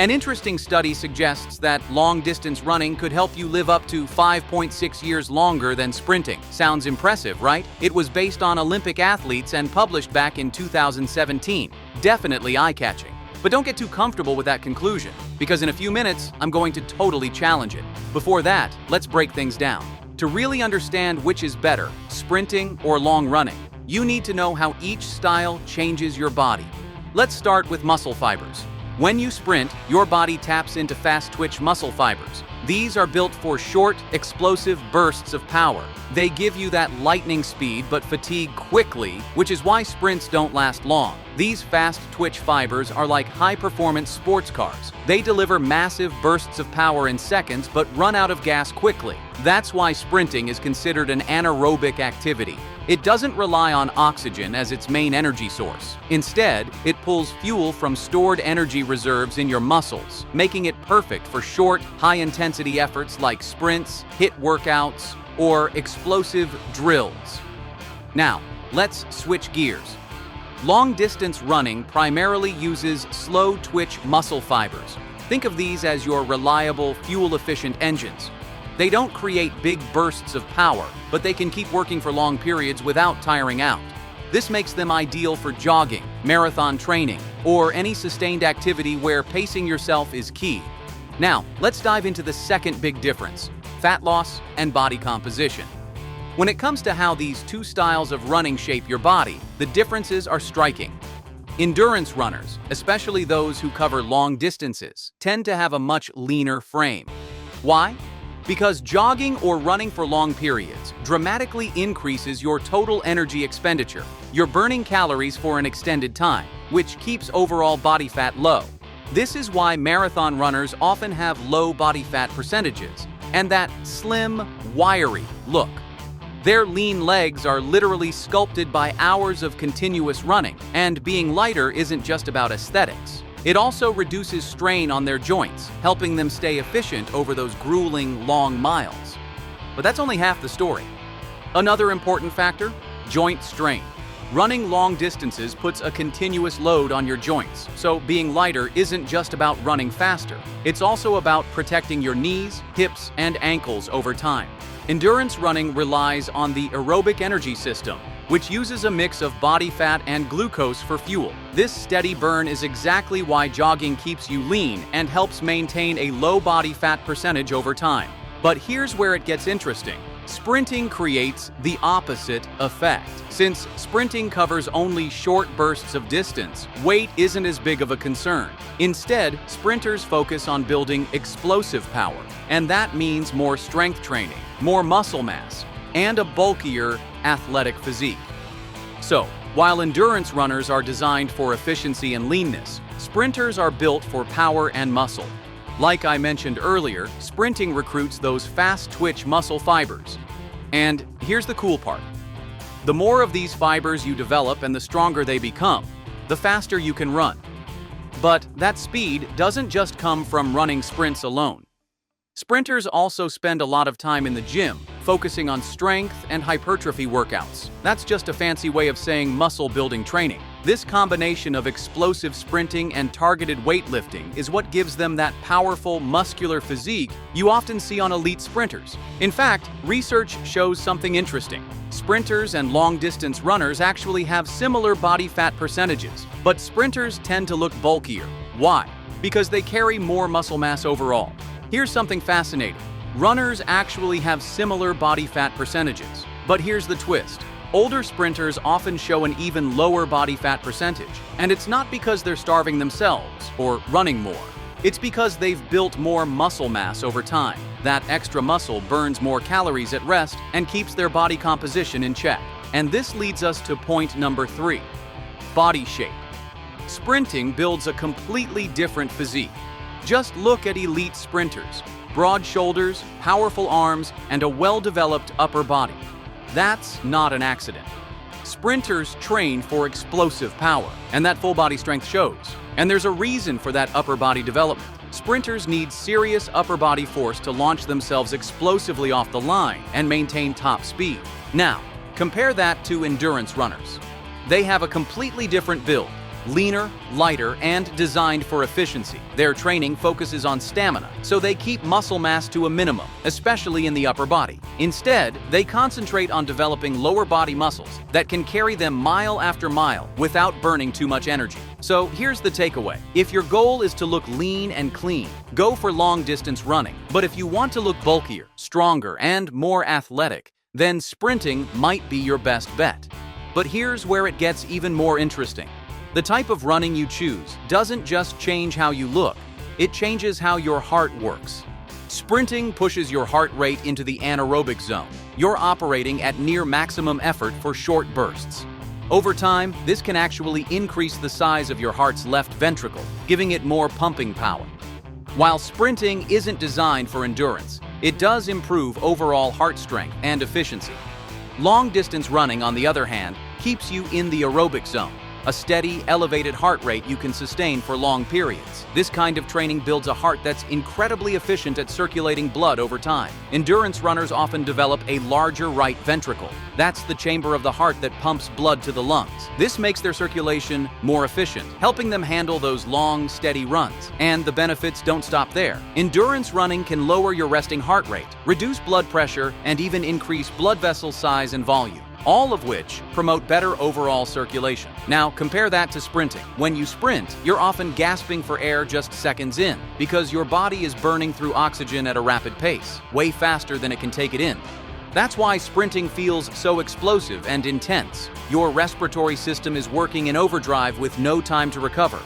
An interesting study suggests that long-distance running could help you live up to 5.6 years longer than sprinting. Sounds impressive, right? It was based on Olympic athletes and published back in 2017. Definitely eye-catching. But don't get too comfortable with that conclusion, because in a few minutes, I'm going to totally challenge it. Before that, let's break things down. To really understand which is better, sprinting or long running, you need to know how each style changes your body. Let's start with muscle fibers. When you sprint, your body taps into fast-twitch muscle fibers. These are built for short, explosive bursts of power. They give you that lightning speed but fatigue quickly, which is why sprints don't last long. These fast-twitch fibers are like high-performance sports cars. They deliver massive bursts of power in seconds but run out of gas quickly. That's why sprinting is considered an anaerobic activity. It doesn't rely on oxygen as its main energy source. Instead, it pulls fuel from stored energy reserves in your muscles, making it perfect for short, high-intensity efforts like sprints, HIIT workouts, or explosive drills. Now, let's switch gears. Long-distance running primarily uses slow-twitch muscle fibers. Think of these as your reliable, fuel-efficient engines. They don't create big bursts of power, but they can keep working for long periods without tiring out. This makes them ideal for jogging, marathon training, or any sustained activity where pacing yourself is key. Now, let's dive into the second big difference: fat loss and body composition. When it comes to how these two styles of running shape your body, the differences are striking. Endurance runners, especially those who cover long distances, tend to have a much leaner frame. Why? Because jogging or running for long periods dramatically increases your total energy expenditure. You're burning calories for an extended time, which keeps overall body fat low. This is why marathon runners often have low body fat percentages and that slim, wiry look. Their lean legs are literally sculpted by hours of continuous running, and being lighter isn't just about aesthetics. It also reduces strain on their joints, helping them stay efficient over those grueling, long miles. But that's only half the story. Another important factor: joint strain. Running long distances puts a continuous load on your joints, so being lighter isn't just about running faster. It's also about protecting your knees, hips, and ankles over time. Endurance running relies on the aerobic energy system, which uses a mix of body fat and glucose for fuel. This steady burn is exactly why jogging keeps you lean and helps maintain a low body fat percentage over time. But here's where it gets interesting. Sprinting creates the opposite effect. Since sprinting covers only short bursts of distance, weight isn't as big of a concern. Instead, sprinters focus on building explosive power, and that means more strength training, more muscle mass, and a bulkier, athletic physique. So, while endurance runners are designed for efficiency and leanness, sprinters are built for power and muscle. Like I mentioned earlier, sprinting recruits those fast-twitch muscle fibers. And here's the cool part. The more of these fibers you develop and the stronger they become, the faster you can run. But that speed doesn't just come from running sprints alone. Sprinters also spend a lot of time in the gym, focusing on strength and hypertrophy workouts. That's just a fancy way of saying muscle-building training. This combination of explosive sprinting and targeted weightlifting is what gives them that powerful, muscular physique you often see on elite sprinters. In fact, research shows something interesting. Sprinters and long-distance runners actually have similar body fat percentages, but sprinters tend to look bulkier. Why? Because they carry more muscle mass overall. Here's something fascinating. Runners actually have similar body fat percentages. But here's the twist. Older sprinters often show an even lower body fat percentage. And it's not because they're starving themselves or running more. It's because they've built more muscle mass over time. That extra muscle burns more calories at rest and keeps their body composition in check. And this leads us to point number 3. Body shape. Sprinting builds a completely different physique. Just look at elite sprinters. Broad shoulders, powerful arms, and a well-developed upper body. That's not an accident. Sprinters train for explosive power, and that full body strength shows. And there's a reason for that upper body development. Sprinters need serious upper body force to launch themselves explosively off the line and maintain top speed. Now, compare that to endurance runners. They have a completely different build. leaner, lighter, and designed for efficiency. Their training focuses on stamina, so they keep muscle mass to a minimum, especially in the upper body. Instead, they concentrate on developing lower body muscles that can carry them mile after mile without burning too much energy. So here's the takeaway. If your goal is to look lean and clean, go for long-distance running. But if you want to look bulkier, stronger, and more athletic, then sprinting might be your best bet. But here's where it gets even more interesting. The type of running you choose doesn't just change how you look, it changes how your heart works. Sprinting pushes your heart rate into the anaerobic zone. You're operating at near maximum effort for short bursts. Over time, this can actually increase the size of your heart's left ventricle, giving it more pumping power. While sprinting isn't designed for endurance, it does improve overall heart strength and efficiency. Long-distance running, on the other hand, keeps you in the aerobic zone, a steady, elevated heart rate you can sustain for long periods. This kind of training builds a heart that's incredibly efficient at circulating blood over time. Endurance runners often develop a larger right ventricle. That's the chamber of the heart that pumps blood to the lungs. This makes their circulation more efficient, helping them handle those long, steady runs. And the benefits don't stop there. Endurance running can lower your resting heart rate, reduce blood pressure, and even increase blood vessel size and volume, all of which promote better overall circulation. Now, compare that to sprinting. When you sprint, you're often gasping for air just seconds in, because your body is burning through oxygen at a rapid pace, way faster than it can take it in. That's why sprinting feels so explosive and intense. Your respiratory system is working in overdrive with no time to recover.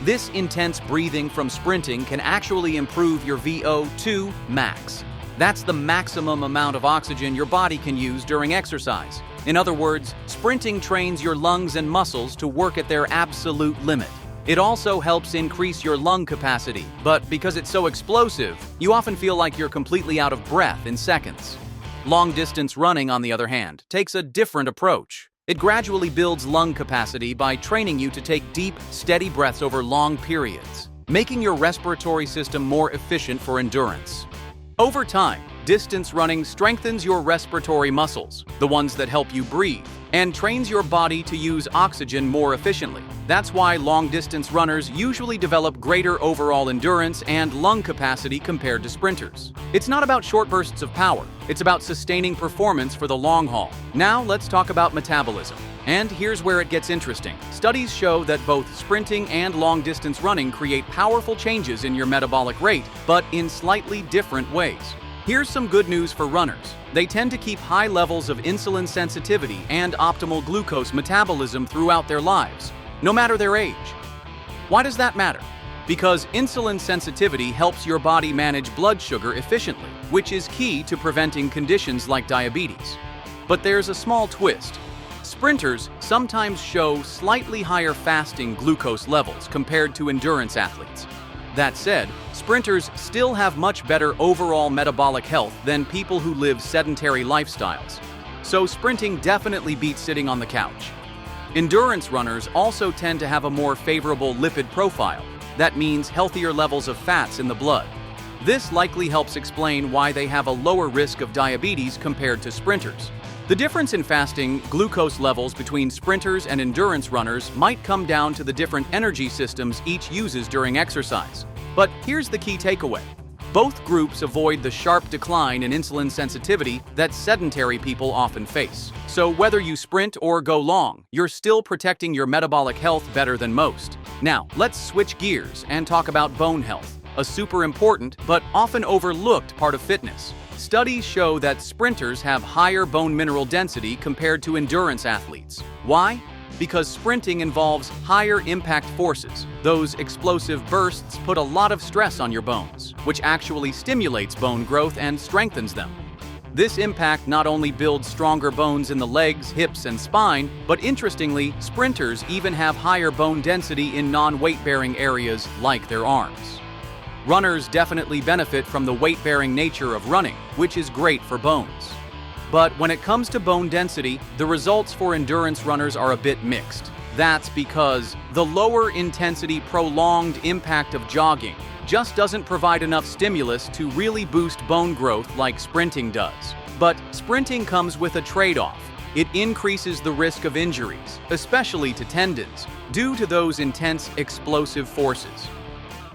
This intense breathing from sprinting can actually improve your VO2 max. That's the maximum amount of oxygen your body can use during exercise. In other words, sprinting trains your lungs and muscles to work at their absolute limit. It also helps increase your lung capacity, but because it's so explosive, you often feel like you're completely out of breath in seconds. Long-distance running, on the other hand, takes a different approach. It gradually builds lung capacity by training you to take deep, steady breaths over long periods, making your respiratory system more efficient for endurance. Over time, distance running strengthens your respiratory muscles, the ones that help you breathe, and trains your body to use oxygen more efficiently. That's why long-distance runners usually develop greater overall endurance and lung capacity compared to sprinters. It's not about short bursts of power, it's about sustaining performance for the long haul. Now let's talk about metabolism. And here's where it gets interesting. Studies show that both sprinting and long-distance running create powerful changes in your metabolic rate, but in slightly different ways. Here's some good news for runners. They tend to keep high levels of insulin sensitivity and optimal glucose metabolism throughout their lives, no matter their age. Why does that matter? Because insulin sensitivity helps your body manage blood sugar efficiently, which is key to preventing conditions like diabetes. But there's a small twist. Sprinters sometimes show slightly higher fasting glucose levels compared to endurance athletes. That said, sprinters still have much better overall metabolic health than people who live sedentary lifestyles. So sprinting definitely beats sitting on the couch. Endurance runners also tend to have a more favorable lipid profile. That means healthier levels of fats in the blood. This likely helps explain why they have a lower risk of diabetes compared to sprinters. The difference in fasting glucose levels between sprinters and endurance runners might come down to the different energy systems each uses during exercise. But here's the key takeaway. Both groups avoid the sharp decline in insulin sensitivity that sedentary people often face. So whether you sprint or go long, you're still protecting your metabolic health better than most. Now, let's switch gears and talk about bone health, a super important but often overlooked part of fitness. Studies show that sprinters have higher bone mineral density compared to endurance athletes. Why? Because sprinting involves higher impact forces. Those explosive bursts put a lot of stress on your bones, which actually stimulates bone growth and strengthens them. This impact not only builds stronger bones in the legs, hips, and spine, but interestingly, sprinters even have higher bone density in non-weight-bearing areas like their arms. Runners definitely benefit from the weight-bearing nature of running, which is great for bones. But when it comes to bone density, the results for endurance runners are a bit mixed. That's because the lower intensity, prolonged impact of jogging just doesn't provide enough stimulus to really boost bone growth like sprinting does. But sprinting comes with a trade-off. it increases the risk of injuries, especially to tendons, due to those intense explosive forces.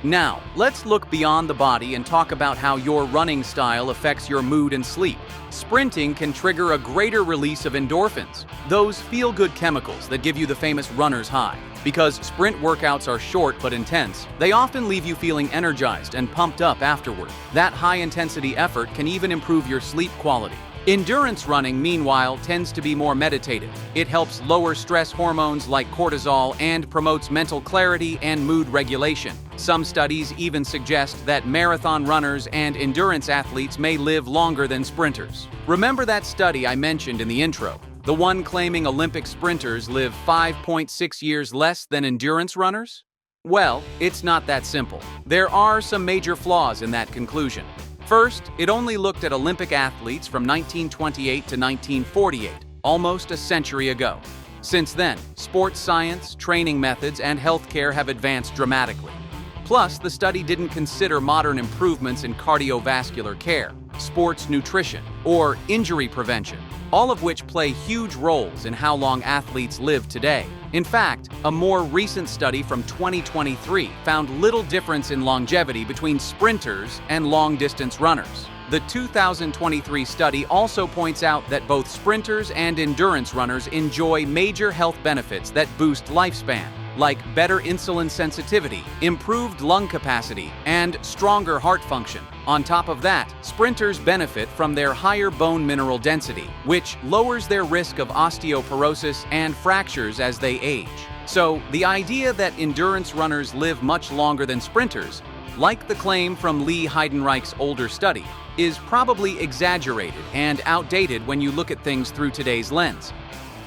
Now, let's look beyond the body and talk about how your running style affects your mood and sleep. Sprinting can trigger a greater release of endorphins, those feel-good chemicals that give you the famous runner's high. Because sprint workouts are short but intense, they often leave you feeling energized and pumped up afterward. That high-intensity effort can even improve your sleep quality. Endurance running, meanwhile, tends to be more meditative. It helps lower stress hormones like cortisol and promotes mental clarity and mood regulation. Some studies even suggest that marathon runners and endurance athletes may live longer than sprinters. Remember that study I mentioned in the intro? The one claiming Olympic sprinters live 5.6 years less than endurance runners? Well, it's not that simple. There are some major flaws in that conclusion. First, it only looked at Olympic athletes from 1928 to 1948, almost a century ago. Since then, sports science, training methods, and healthcare have advanced dramatically. Plus, the study didn't consider modern improvements in cardiovascular care, sports nutrition, or injury prevention, all of which play huge roles in how long athletes live today. In fact, a more recent study from 2023 found little difference in longevity between sprinters and long-distance runners. The 2023 study also points out that both sprinters and endurance runners enjoy major health benefits that boost lifespan, like better insulin sensitivity, improved lung capacity, and stronger heart function. On top of that, sprinters benefit from their higher bone mineral density, which lowers their risk of osteoporosis and fractures as they age. So, the idea that endurance runners live much longer than sprinters, like the claim from Lee Heidenreich's older study, is probably exaggerated and outdated when you look at things through today's lens.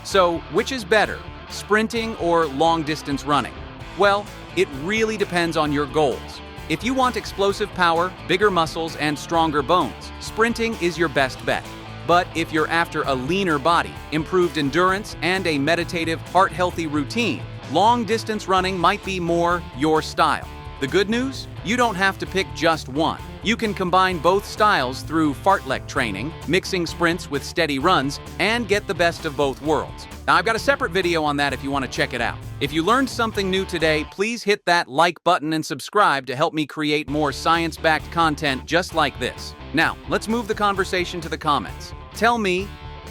So, which is better, sprinting or long-distance running? Well, it really depends on your goals. If you want explosive power, bigger muscles, and stronger bones, sprinting is your best bet. But if you're after a leaner body, improved endurance, and a meditative, heart-healthy routine, long-distance running might be more your style. The good news? You don't have to pick just one. You can combine both styles through fartlek training, mixing sprints with steady runs, and get the best of both worlds. Now, I've got a separate video on that if you want to check it out. If you learned something new today, please hit that like button and subscribe to help me create more science-backed content just like this. Now, let's move the conversation to the comments. Tell me,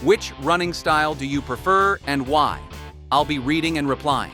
which running style do you prefer and why? I'll be reading and replying.